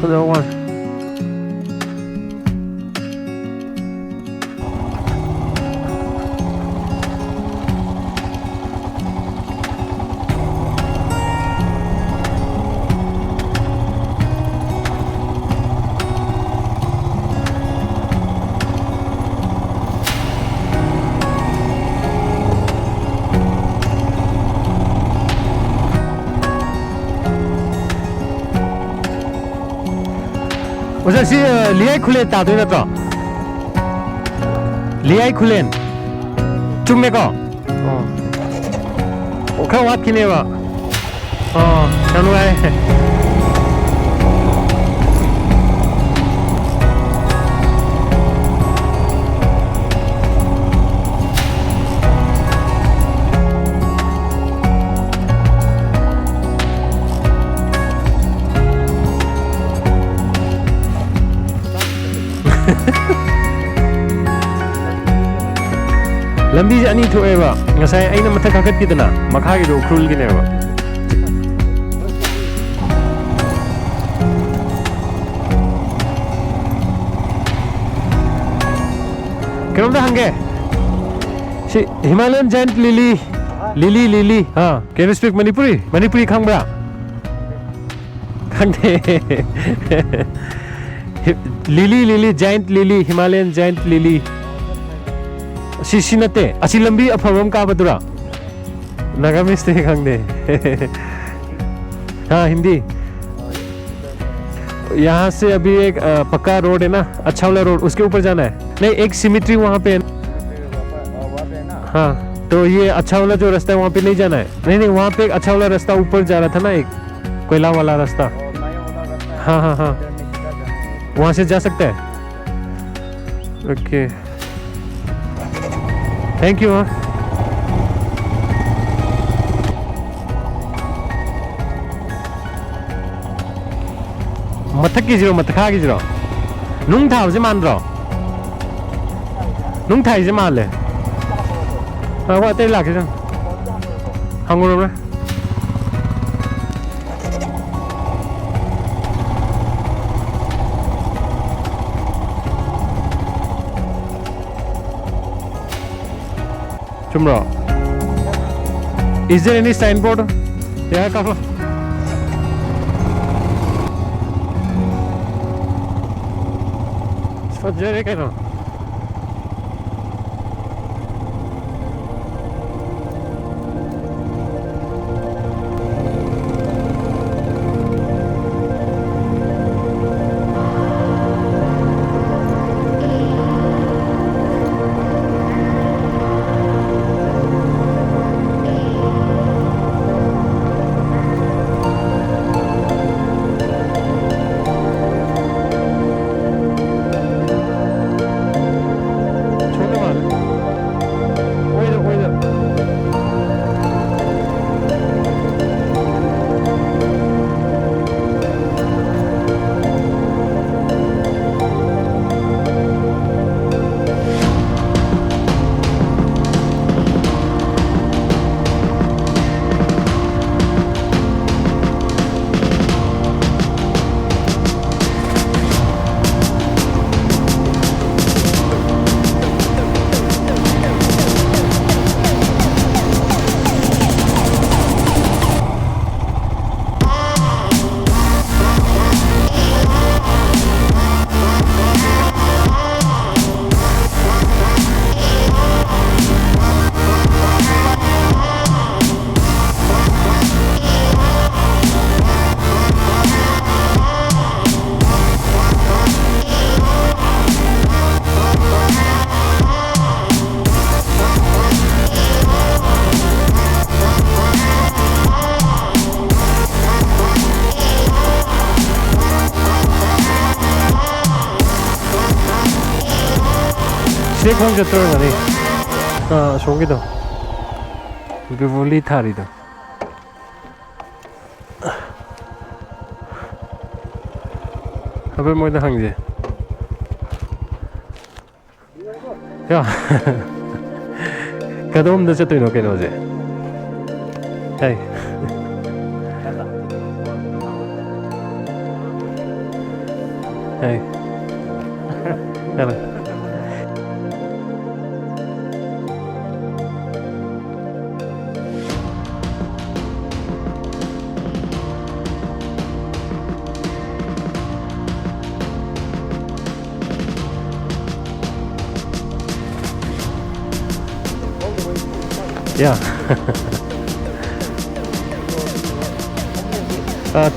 손정원.我这是里埃库len打对了的，里埃库len，中那个，哦，我看挖拼的吧，哦，想出来。Lambi ani thoeba ngasai aina mathak kagat kidana makha gi do krul gi neba karam da hange si Himalayan giant lily ha can you speak Manipuri khangbra khangde lily giant lily Himalayan giant lily Sinate, Asilambi Apam Kabadura Nagamiste Hangde हाँ हिंदी यहाँ से अभी एक पक्का road है ना अच्छा वाला रोड उसके ऊपर जाना है नहीं एक सिमिट्री वहाँ पे हाँ तो ये अच्छा वाला जो रास्ता है वहाँ पे नहीं जाना है नहीं वहाँ पे एक अच्छा वाला रास्ता ऊपर जा रहा था ना एक कोयला वाला रास्ता हाँ वहाँ से जा सकते हैं okay Thank you. Mathak ki jiro mathak ki jiro. Nung thao je man ro. Nung thai je man le. Wa tay la ke jang. Hangul na. Chumra. Is there any signboard? Yeah, cover. It's for Jerry, I know. 시내공항 저쪽으로 가니 좋기도 비블리타리도 하벨 모이다 항제 야 가도ちょっといいのけどぜはい Hey. Hello. Yeah.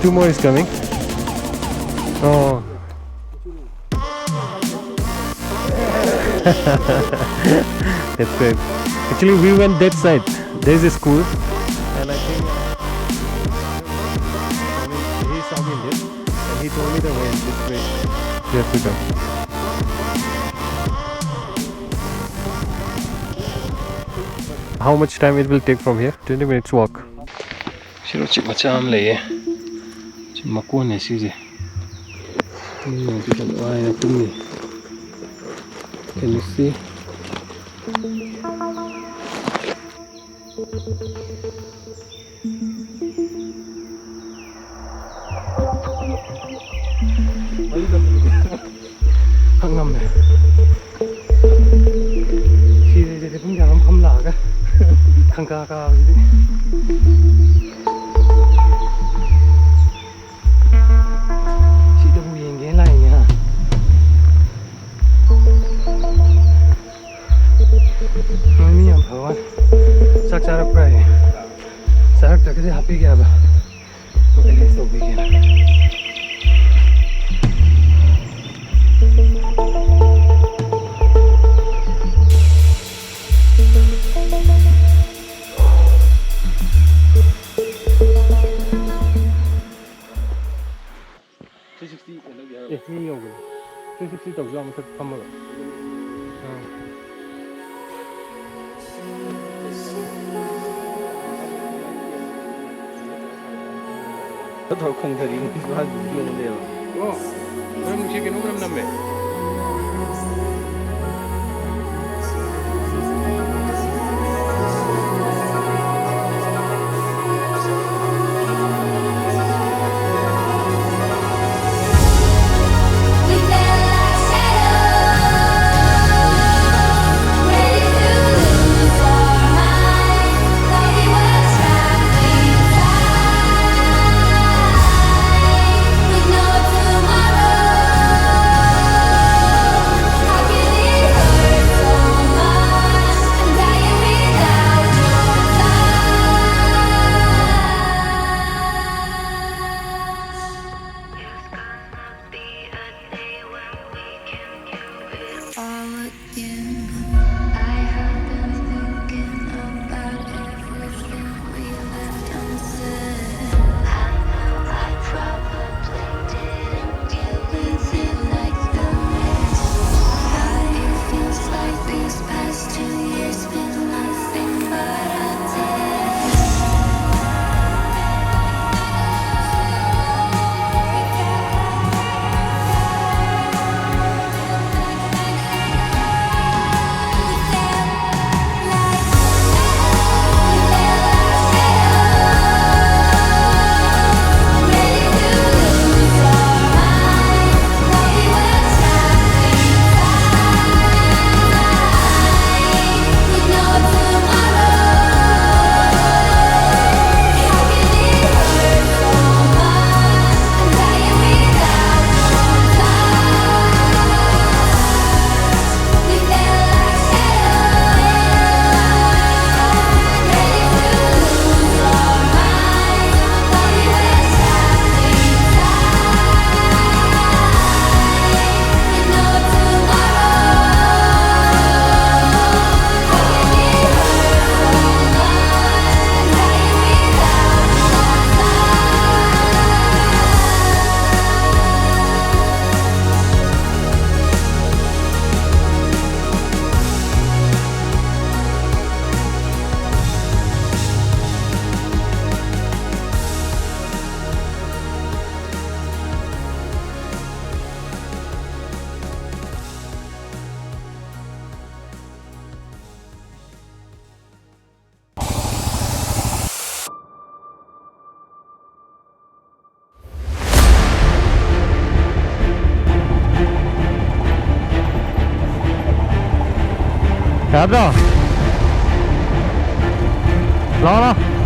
Two more is coming. Oh. That's great. Actually, we went that side. There's a school, and I think he's South Indian, and he told me the way this way. We have to go. How much time it will take from here? 20 minutes walk. Shiro chip macha am le. Chip makon ne si je. Can you see? Hangam ne. Si je pung jalam pham la ka. Khangka ka ji. Si de bu yin gen lai nya. Mami yang bhawan sak sarak pray. Sarak tak de happy gya ba. Ele so begin. 더 콩들이 한 6년이네요. 그럼 지금 오늘 남매. ठहर जाओ, लो लो